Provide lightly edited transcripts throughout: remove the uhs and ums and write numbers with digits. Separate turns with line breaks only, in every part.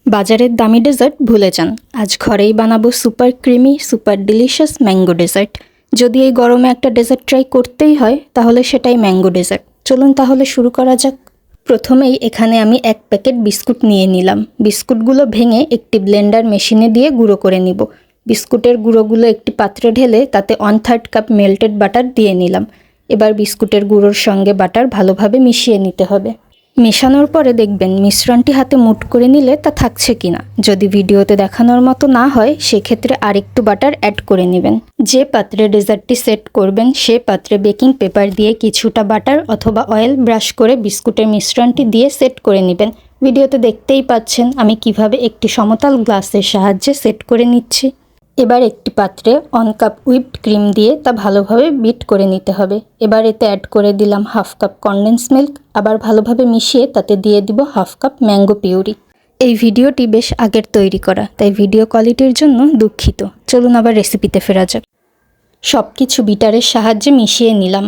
বাজারের দামি ডেজার্ট ভুলে যান, আজ ঘরেই বানাবো super creamy super delicious mango dessert. যদি এই গরমে একটা ডেজার্ট ট্রাই করতেই হয় তাহলে সেটাই ম্যাঙ্গো ডেজার্ট। চলুন তাহলে শুরু করা যাক। প্রথমেই এখানে আমি 1 প্যাকেট বিস্কুট নিয়ে নিলাম। বিস্কুটগুলো ভেঙে একটি ব্লেন্ডার মেশিনে দিয়ে গুঁড়ো করে নিব। বিস্কুটের গুঁড়োগুলো একটি পাত্রে ঢেলে তাতে 1/3 কাপ মেল্টেড বাটার দিয়ে নিলাম। এবার বিস্কুটের গুঁড়োর সঙ্গে বাটার ভালোভাবে মিশিয়ে নিতে হবে। মেশানোর পরে দেখবেন মিশ্রণটি হাতে মুঠ করে নিলে তা থাকছে কিনা। যদি ভিডিওতে দেখানোর মতো না হয় সেক্ষেত্রে আরেকটু বাটার অ্যাড করে নেবেন। যে পাত্রে ডেজার্টটি সেট করবেন সে পাত্রে বেকিং পেপার দিয়ে কিছুটা বাটার অথবা অয়েল ব্রাশ করে বিস্কুটের মিশ্রণটি দিয়ে সেট করে নেবেন। ভিডিওতে দেখতেই পাচ্ছেন আমি কিভাবে একটি সমতল গ্লাসের সাহায্যে সেট করে নিচ্ছি। এবার একটি পাত্রে 1 কাপ হুইপড ক্রিম দিয়ে তা ভালোভাবে বিট করে নিতে হবে। এবার এতে অ্যাড করে দিলাম 1/2 কাপ কনডেন্স মিল্ক। আবার ভালোভাবে মিশিয়ে তাতে দিয়ে দিব 1/2 কাপ ম্যাঙ্গো পিউরি। এই ভিডিওটি বেশ আগের তৈরি করা, তাই ভিডিও কোয়ালিটির জন্য দুঃখিত। চলুন আবার রেসিপিতে ফেরা যাক। সব কিছু বিটারের সাহায্যে মিশিয়ে নিলাম।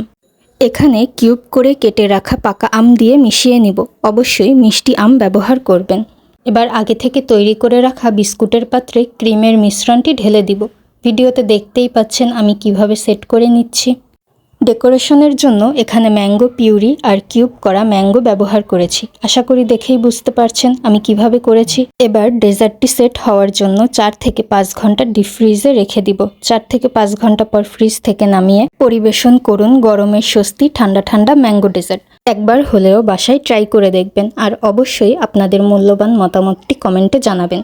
এখানে কিউব করে কেটে রাখা পাকা আম দিয়ে মিশিয়ে নিব। অবশ্যই মিষ্টি আম ব্যবহার করবেন। এবার আগে থেকে তৈরি করে রাখা বিস্কুটের পাত্রে ক্রিমের মিশ্রণটি ঢেলে দিব। ভিডিওতে দেখতেই পাচ্ছেন আমি কিভাবে সেট করে নিচ্ছি। ডেকোরেশনের জন্য এখানে ম্যাঙ্গো পিউরি আর কিউব করা ম্যাঙ্গো ব্যবহার করেছি। আশা করি দেখেই বুঝতে পারছেন আমি কিভাবে করেছি। এবার ডেজার্টটি সেট হওয়ার জন্য 4 থেকে 5 ঘন্টা ডিপ ফ্রিজে রেখে দিব। 4 থেকে 5 ঘন্টা পর ফ্রিজ থেকে নামিয়ে পরিবেশন করুন গরমের স্বস্তি ঠান্ডা ঠান্ডা ম্যাঙ্গো ডেজার্ট। একবার হলেও বাসায় ট্রাই করে দেখবেন আর অবশ্যই আপনাদের মূল্যবান মতামতটি কমেন্টে জানাবেন।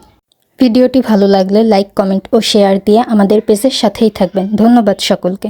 ভিডিওটি ভালো লাগলে লাইক, কমেন্ট ও শেয়ার দিয়ে আমাদের পেজের সাথেই থাকবেন। ধন্যবাদ সকলকে।